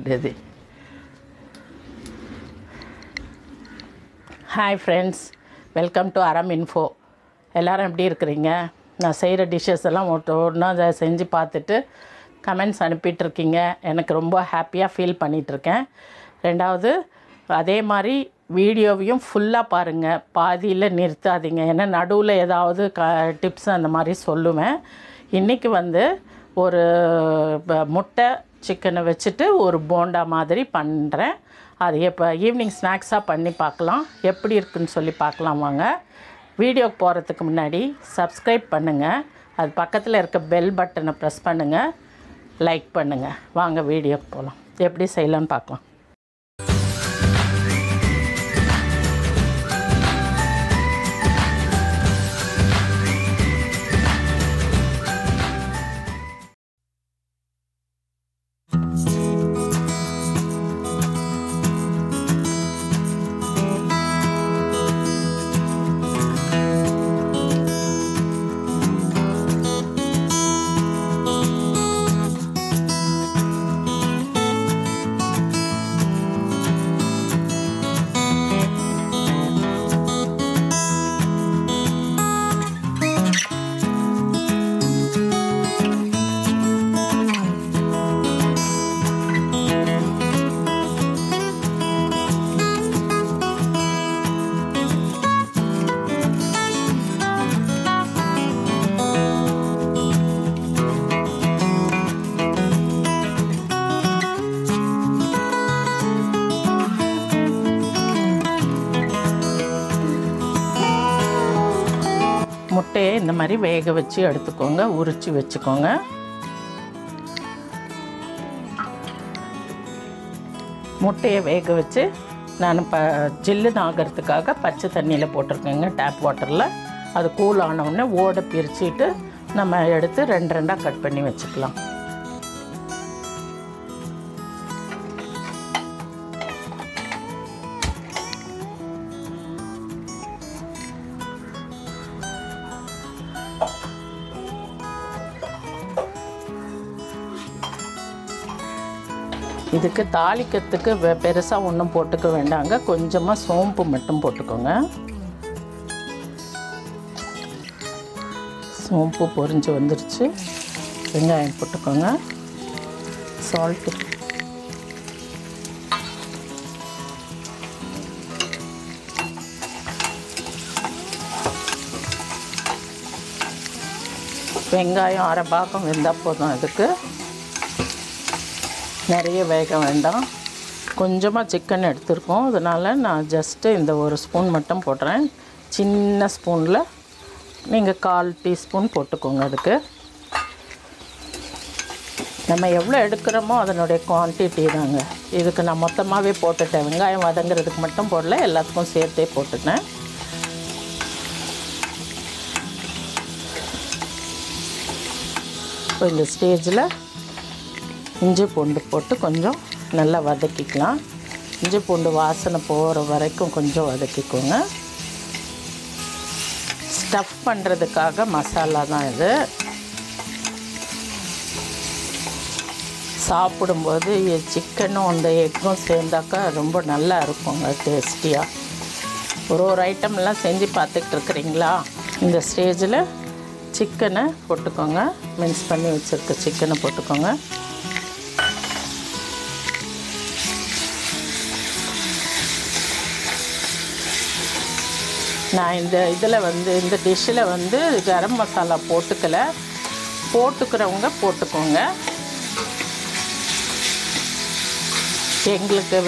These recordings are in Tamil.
இது hi friends, welcome to அரம் info. எல்லோரும் எப்படி இருக்கிறீங்க? நான் செய்கிற டிஷ்ஷஸ் எல்லாம் ஒன்றா செஞ்சு பார்த்துட்டு கமெண்ட்ஸ் அனுப்பிட்டுருக்கீங்க. எனக்கு ரொம்ப ஹாப்பியாக ஃபீல் பண்ணிகிட்ருக்கேன். ரெண்டாவது, அதே மாதிரி வீடியோவையும் ஃபுல்லாக பாருங்கள், பாதியில் நிறுத்தாதீங்க. ஏன்னா நடுவில் ஏதாவது டிப்ஸ் அந்த மாதிரி சொல்லுவேன். இன்றைக்கி ஒரு முட்டை சிக்கனை வச்சுட்டு ஒரு போண்டா மாதிரி பண்ணுறேன். அது எப்போ ஈவினிங் ஸ்நாக்ஸாக பண்ணி பார்க்கலாம், எப்படி இருக்குதுன்னு சொல்லி பார்க்கலாம். வாங்க. வீடியோக்கு போகிறதுக்கு முன்னாடி சப்ஸ்கிரைப் பண்ணுங்கள், அது பக்கத்தில் இருக்க பெல் பட்டனை ப்ரெஸ் பண்ணுங்கள், லைக் பண்ணுங்கள். வாங்க வீடியோக்கு போகலாம், எப்படி செய்யலான்னு பார்க்கலாம். முட்டையை இந்த மாதிரி வேக வச்சு எடுத்துக்கோங்க, உரித்து வச்சுக்கோங்க. முட்டையை வேக வச்சு நான் ஜில்லுன்னு ஆகிறதுக்காக பச்சை தண்ணியில் போட்டிருக்கேங்க, டேப் வாட்டரில். அது கூல் ஆனவுடனே ஓடை பிரிச்சுட்டு நம்ம எடுத்து ரெண்டு ரெண்டாக கட் பண்ணி வச்சுக்கலாம். இதுக்கு தாளிக்கிறதுக்கு பெருசாக ஒன்றும் போட்டுக்க வேண்டாங்க, கொஞ்சமாக சோம்பு மட்டும் போட்டுக்கோங்க. சோம்பு பொரிஞ்சு வந்துருச்சு. வெங்காயம் போட்டுக்கோங்க, சால்ட்டு, வெங்காயம் அரை பாகம் வெந்தால் போதும். இதுக்கு நிறைய வேக வேண்டாம். கொஞ்சமாக சிக்கன் எடுத்துருக்கோம், அதனால் நான் ஜஸ்ட்டு இந்த ஒரு ஸ்பூன் மட்டும் போடுறேன். சின்ன ஸ்பூனில் நீங்கள் 1/4 டீஸ்பூன் போட்டுக்கோங்க. அதுக்கு நம்ம எவ்வளோ எடுக்கிறோமோ அதனுடைய குவான்டிட்டி தாங்க. இதுக்கு நான் மொத்தமாகவே போட்டுட்டேன், வெங்காயம் வதங்கிறதுக்கு மட்டும் போடல, எல்லாத்துக்கும் சேர்த்தே போட்டுட்டேன். இப்போ இந்த ஸ்டேஜில் இஞ்சி பூண்டு போட்டு கொஞ்சம் நல்லா வதக்கிக்கலாம். இஞ்சி பூண்டு வாசனை போகிற வரைக்கும் கொஞ்சம் வதக்கிக்கோங்க. ஸ்டஃப் பண்ணுறதுக்காக மசாலா தான் இது. சாப்பிடும்போது சிக்கனும் அந்த எக்கும் சேர்ந்தாக்கா ரொம்ப நல்லா இருக்குங்க, டேஸ்டியாக. ஒரு ஐட்டம்லாம் செஞ்சு பார்த்துட்டு இருக்கிறீங்களா? இந்த ஸ்டேஜில் சிக்கனை போட்டுக்கோங்க, மிக்ஸ் பண்ணி வச்சுருக்க சிக்கனை போட்டுக்கோங்க. நான் இதில் இந்த டிஷ்ஷில் கரம் மசாலா போட்டுக்கலை, போட்டுக்கிறவங்க போட்டுக்கோங்க. எங்களுக்கு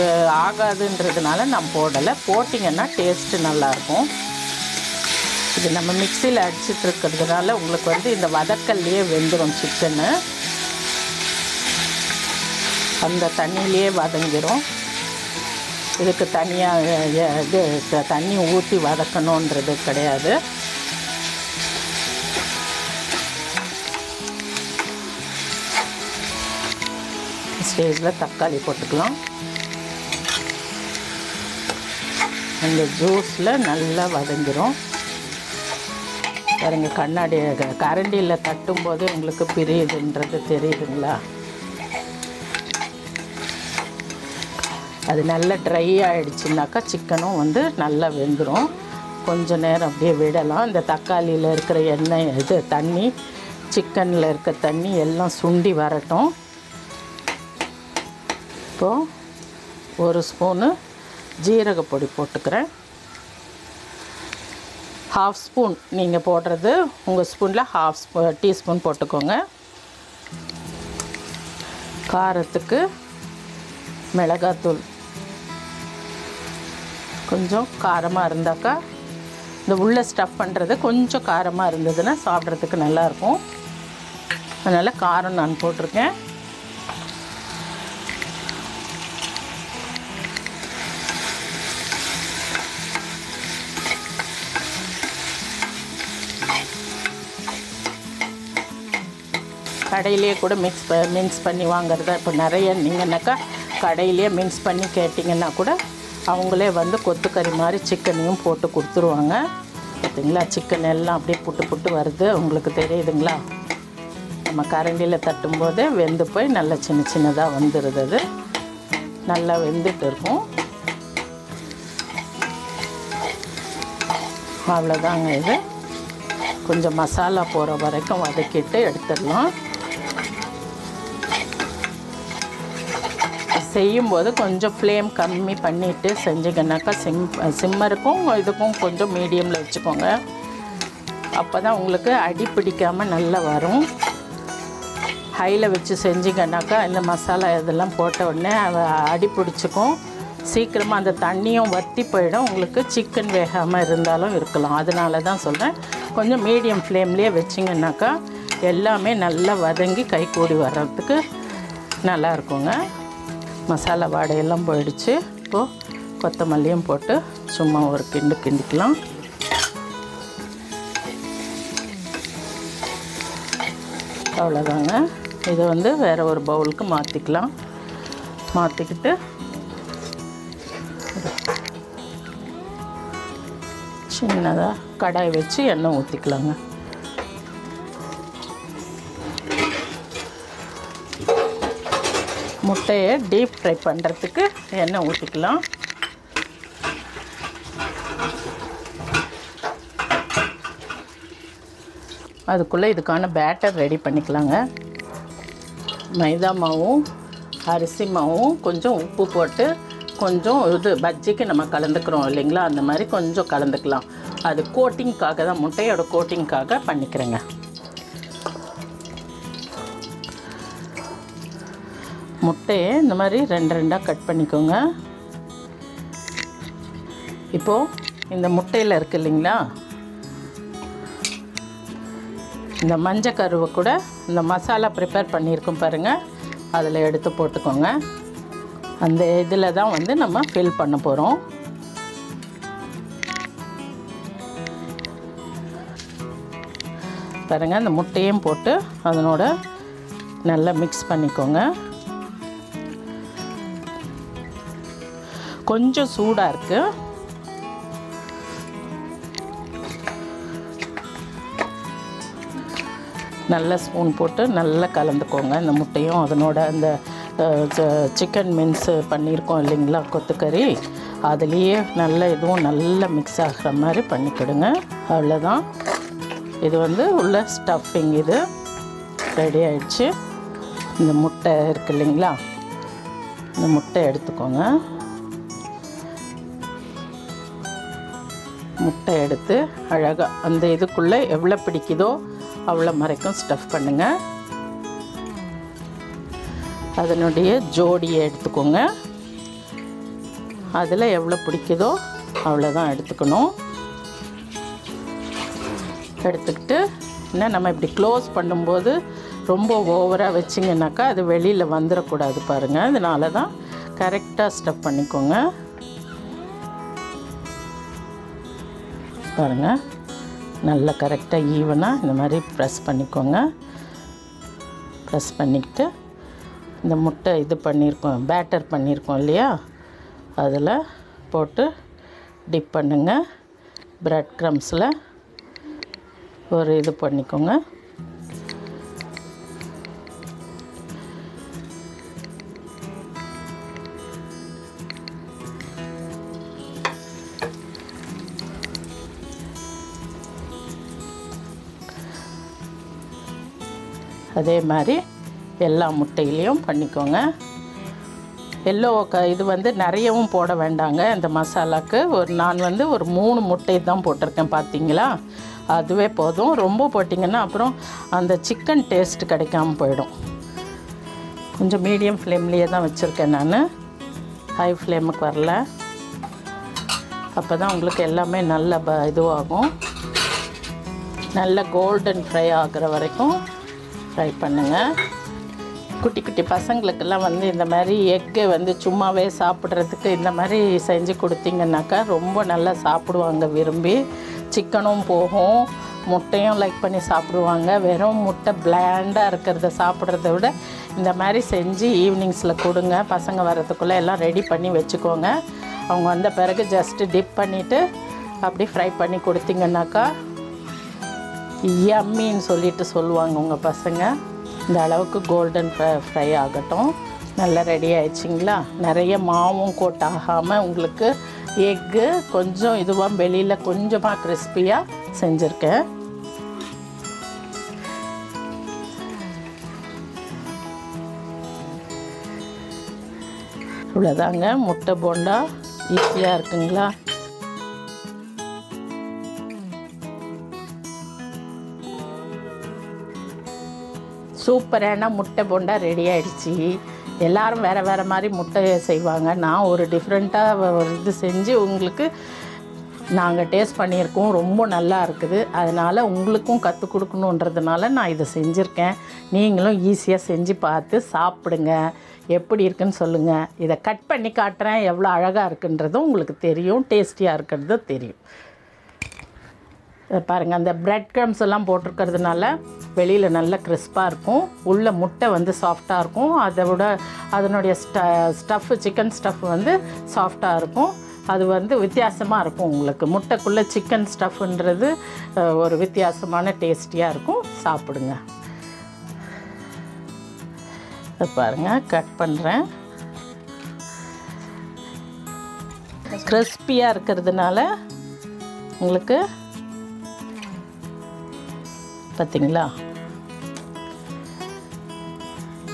ஆகாதுன்றதுனால நான் போடலை. போட்டிங்கன்னா டேஸ்ட்டு நல்லாயிருக்கும். இது நம்ம மிக்சியில் அடிச்சிட்ருக்கிறதுனால உங்களுக்கு இந்த வதக்கல்லையே வெந்துடும். சிக்கனு அந்த தண்ணியிலே வதங்கிடும். இதுக்கு தனியாக தண்ணி ஊற்றி வதக்கணுன்றது கிடையாது. ஸ்டேஜில் தக்காளி போட்டுக்கலாம். அந்த ஜூஸில் நல்லா வதங்கிடும். பாருங்க, கண்ணாடி கரண்டியில் தட்டும்போது உங்களுக்கு பிரியுதுன்றது தெரியுதுங்களா? அது நல்லா ட்ரை ஆகிடுச்சுனாக்கா சிக்கனும் வந்து நல்லா வெந்துடும். கொஞ்சம் நேரம் அப்படியே விடலாம். இந்த தக்காளியில் இருக்கிற எண்ணெய் இது தண்ணி, சிக்கனில் இருக்க தண்ணி எல்லாம் சுண்டி வரட்டும். இப்போது 1 ஸ்பூனு ஜீரகப்பொடி போட்டுக்கிறேன். 1/2 ஸ்பூன் நீங்கள் போடுறது உங்கள் ஸ்பூனில் 1/2 டீஸ்பூன் போட்டுக்கோங்க. காரத்துக்கு மிளகாத்தூள் கொஞ்சம் காரமாக இருந்தாக்கா, இந்த உள்ளே ஸ்டஃப் பண்ணுறது கொஞ்சம் காரமாக இருந்ததுன்னா சாப்பிட்றதுக்கு நல்லாயிருக்கும். அதனால் காரம் நான் போட்டிருக்கேன். கடையிலே கூட மிக்ஸ் பண்ணி வாங்குறதா இப்போ நிறைய நீங்கன்னாக்கா கடையிலே மிக்ஸ் பண்ணி கேட்டிங்கன்னா கூட அவங்களே வந்து கொத்துக்கறி மாதிரி சிக்கனையும் போட்டு கொடுத்துருவாங்க. பார்த்தீங்களா, சிக்கன் எல்லாம் அப்படியே புட்டு புட்டு வருது, உங்களுக்கு தெரியுதுங்களா? நம்ம கரண்டியில் தட்டும்போதே வெந்து போய் நல்லா சின்ன சின்னதாக வந்துடுது. அது நல்லா வெந்துட்டு இருக்கும். அவ்வளோதாங்க. இது கொஞ்சம் மசாலா போகிற வரைக்கும் வதக்கிட்டு எடுத்துடலாம். செய்யும்போது கொஞ்சம் ஃப்ளேம் கம்மி பண்ணிவிட்டு செஞ்சிங்கன்னாக்கா சிம்மருக்கும் இதுக்கும் கொஞ்சம் மீடியமில் வச்சுக்கோங்க. அப்போ தான் உங்களுக்கு அடி பிடிக்காமல் நல்லா வரும். ஹையில் வச்சு செஞ்சிங்கன்னாக்கா இந்த மசாலா இதெல்லாம் போட்ட உடனே அடி பிடிச்சிக்கும். சீக்கிரமாக அந்த தண்ணியும் வற்றி போயிடும். உங்களுக்கு சிக்கன் வேகாமல் இருந்தாலும் இருக்கலாம். அதனால தான் சொல்கிறேன், கொஞ்சம் மீடியம் ஃப்ளேம்லேயே வச்சிங்கன்னாக்கா எல்லாமே நல்லா வதங்கி கை கூடி வர்றதுக்கு நல்லா இருக்குங்க. மசாலா வாடையெல்லாம் போயிடுச்சு. இப்போது கொத்தமல்லியும் போட்டு சும்மா ஒரு கிண்டிக்கலாம். அவ்வளோதாங்க. இதை வந்து வேறு ஒரு பவுலுக்கு மாற்றிக்கலாம். மாற்றிக்கிட்டு சின்னதாக கடாய் வச்சு எண்ணெய் ஊற்றிக்கலாங்க. முட்டையை டீப் ஃப்ரை பண்ணுறதுக்கு எண்ணெய் ஊற்றிக்கலாம். அதுக்குள்ளே இதுக்கான பேட்டர் ரெடி பண்ணிக்கலாங்க. மைதா மாவும் அரிசி மாவும் கொஞ்சம் உப்பு போட்டு கொஞ்சம் இது பஜ்ஜிக்கு நம்ம கலந்துக்கிறோம் இல்லைங்களா, அந்த மாதிரி கொஞ்சம் கலந்துக்கலாம். அது கோட்டிங்காக தான், முட்டையோட கோட்டிங்காக பண்ணிக்கிறேங்க. முட்டையை இந்த மாதிரி 2 கட் பண்ணிக்கோங்க. இப்போது இந்த முட்டையில் இருக்குது இல்லைங்களா, இந்த மஞ்சள் கருவை கூட இந்த மசாலா ப்ரிப்பேர் பண்ணியிருக்கோம் பாருங்கள், அதில் எடுத்து போட்டுக்கோங்க. அந்த இதில் தான் வந்து நம்ம ஃபில் பண்ண போகிறோம். பாருங்கள், அந்த முட்டையும் போட்டு அதனோட நல்லா மிக்ஸ் பண்ணிக்கோங்க. கொஞ்சம் சூடாக இருக்குது. நல்ல ஸ்பூன் போட்டு நல்லா கலந்துக்கோங்க. இந்த முட்டையும் அதனோட அந்த சிக்கன் மின்ஸ் பண்ணியிருக்கோம் இல்லைங்களா, கொத்துக்கறி, அதுலேயே நல்ல இதுவும் நல்லா மிக்ஸ் ஆகிற மாதிரி பண்ணிக்கிடுங்க. அவ்வளோதான். இது வந்து உள்ள ஸ்டஃபிங் இது ரெடி ஆயிடுச்சு. இந்த முட்டை இருக்குது இல்லைங்களா, இந்த முட்டை எடுத்துக்கோங்க. முட்டை எடுத்து அழகாக அந்த இதுக்குள்ளே எவ்வளோ பிடிக்குதோ அவ்வளோ வரைக்கும் ஸ்டஃப் பண்ணுங்கள். அதனுடைய ஜோடியை எடுத்துக்கோங்க. அதில் எவ்வளோ பிடிக்குதோ அவ்வளோதான் எடுத்துக்கணும். எடுத்துக்கிட்டு இன்னும் நம்ம இப்படி க்ளோஸ் பண்ணும்போது ரொம்ப ஓவராக வச்சிங்கனாக்கா அது வெளியில் வந்துடக்கூடாது பாருங்கள். அதனால தான் கரெக்டாக ஸ்டஃப் பண்ணிக்கோங்க. பாருங்கள், நல்லா கரெக்டாக ஈவனாக இந்த மாதிரி ப்ரெஸ் பண்ணிக்கோங்க. ப்ரெஸ் பண்ணிக்கிட்டு இந்த முட்டை இது பண்ணியிருக்கோம், பேட்டர் பண்ணியிருக்கோம் இல்லையா, அதில் போட்டு டிப் பண்ணுங்கள். ப்ரெட் க்ரம்ஸில் ஒரு இது பண்ணிக்கோங்க. அதே மாதிரி எல்லா முட்டையிலையும் பண்ணிக்கோங்க. எல்லோ இது வந்து நிறையவும் போட வேண்டாங்க இந்த மசாலாவுக்கு. நான் வந்து ஒரு 3 முட்டை தான் போட்டிருக்கேன் பார்த்தீங்களா, அதுவே போதும். ரொம்ப போட்டிங்கன்னா அப்புறம் அந்த சிக்கன் டேஸ்ட் கிடைக்காம போயிடும். கொஞ்சம் மீடியம் ஃப்ளேம்லேயே தான் வச்சுருக்கேன் நான், ஹை ஃப்ளேமுக்கு வரல. அப்போ தான் உங்களுக்கு எல்லாமே நல்ல இதுவாகும். நல்ல கோல்டன் ஃப்ரை ஆகிற வரைக்கும் ஃப்ரை பண்ணுங்கள். குட்டி குட்டி பசங்களுக்கெல்லாம் வந்து இந்த மாதிரி எக்கு வந்து சும்மாவே சாப்பிட்றதுக்கு இந்த மாதிரி செஞ்சு கொடுத்தீங்கன்னாக்கா ரொம்ப நல்லா சாப்பிடுவாங்க விரும்பி. சிக்கனும் போகும், முட்டையும் லைக் பண்ணி சாப்பிடுவாங்க. வெறும் முட்டை பிளாண்டாக இருக்கிறத சாப்பிட்றத விட இந்த மாதிரி செஞ்சு ஈவினிங்ஸில் கொடுங்க. பசங்க வர்றதுக்குள்ளே எல்லாம் ரெடி பண்ணி வச்சுக்கோங்க. அவங்க வந்த பிறகு ஜஸ்ட்டு டிப் பண்ணிவிட்டு அப்படி ஃப்ரை பண்ணி கொடுத்தீங்கன்னாக்கா யம்மின்னு சொல்லிட்டு சொல்லுவாங்க உங்கள் பசங்க. இந்த அளவுக்கு கோல்டன் ஃப்ரை ஆகட்டும். நல்லா ரெடி ஆயிடுச்சிங்களா. நிறைய மாவும் கோட் ஆகாமல் உங்களுக்கு எக்கு கொஞ்சம் இதுவாக வெளியில் கொஞ்சமாக கிறிஸ்பியாக செஞ்சுருக்கேன். இவ்வளோதாங்க முட்டை போண்டா. ஈஸியாக இருக்குங்களா. சூப்பரான முட்டை போண்டா ரெடி ஆகிடுச்சி. எல்லோரும் வேறு வேறு மாதிரி முட்டை செய்வாங்க. நான் ஒரு டிஃப்ரெண்ட்டாக ஒரு இது செஞ்சு உங்களுக்கு நாங்கள் டேஸ்ட் பண்ணியிருக்கோம். ரொம்ப நல்லா இருக்குது. அதனால் உங்களுக்கும் கற்றுக் கொடுக்கணுன்றதுனால நான் இதை செஞ்சுருக்கேன். நீங்களும் ஈஸியாக செஞ்சு பார்த்து சாப்பிடுங்க. எப்படி இருக்குன்னு சொல்லுங்கள். இதை கட் பண்ணி காட்டுறேன். எவ்வளோ அழகாக இருக்குன்றதும் உங்களுக்கு தெரியும், டேஸ்டியாக இருக்கிறதும் தெரியும். பாருங்கள், அந்த பிரெட் க்ரம்ஸ் எல்லாம் போட்டிருக்கிறதுனால வெளியில் நல்ல கிறிஸ்பாக இருக்கும், உள்ள முட்டை வந்து சாஃப்டாக இருக்கும். அதை விட அதனுடைய ஸ்டஃப்பு சிக்கன் ஸ்டஃப் வந்து சாஃப்டாக இருக்கும். அது வந்து வித்தியாசமாக இருக்கும். உங்களுக்கு முட்டைக்குள்ளே சிக்கன் ஸ்டஃப்ன்றது ஒரு வித்தியாசமான டேஸ்டியாக இருக்கும். சாப்பிடுங்க. பாருங்கள், கட் பண்ணுறேன். கிறிஸ்பியாக இருக்கிறதுனால உங்களுக்கு பார்த்தீங்களா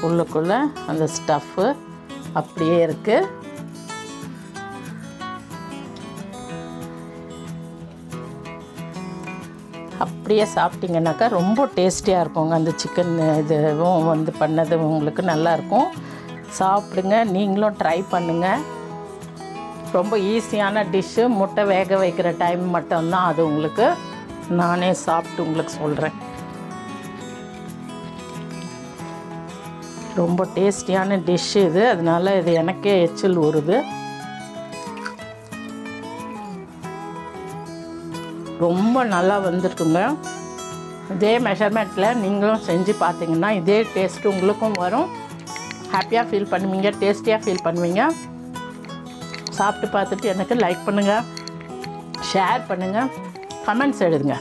உள்ளுக்குள்ளே அந்த ஸ்டஃப்பு அப்படியே இருக்குது. அப்படியே சாப்பிட்டிங்கனாக்கா ரொம்ப டேஸ்டியாக இருக்குங்க. அந்த சிக்கன் இதுவும் வந்து பண்ணது உங்களுக்கு நல்லாயிருக்கும். சாப்பிடுங்க, நீங்களும் ட்ரை பண்ணுங்கள். ரொம்ப ஈஸியான டிஷ்ஷு. முட்டை வேக வைக்கிற டைம் மட்டும்தான் அது. உங்களுக்கு நானே சாப்பிட்டு உங்களுக்கு சொல்கிறேன். ரொம்ப டேஸ்டியான டிஷ்ஷு இது. அதனால் இது எனக்கே எச்சில் ஊறுது. ரொம்ப நல்லா வந்திருக்குங்க. இதே மெஷர்மெண்ட்டில் நீங்களும் செஞ்சு பார்த்தீங்கன்னா இதே டேஸ்ட்டு உங்களுக்கும் வரும். ஹாப்பியாக ஃபீல் பண்ணுவீங்க, டேஸ்டியாக ஃபீல் பண்ணுவீங்க. சாப்பிட்டு பார்த்துட்டு எனக்கு லைக் பண்ணுங்கள், ஷேர் பண்ணுங்கள், கமெண்ட்ஸ் எழுதுங்க.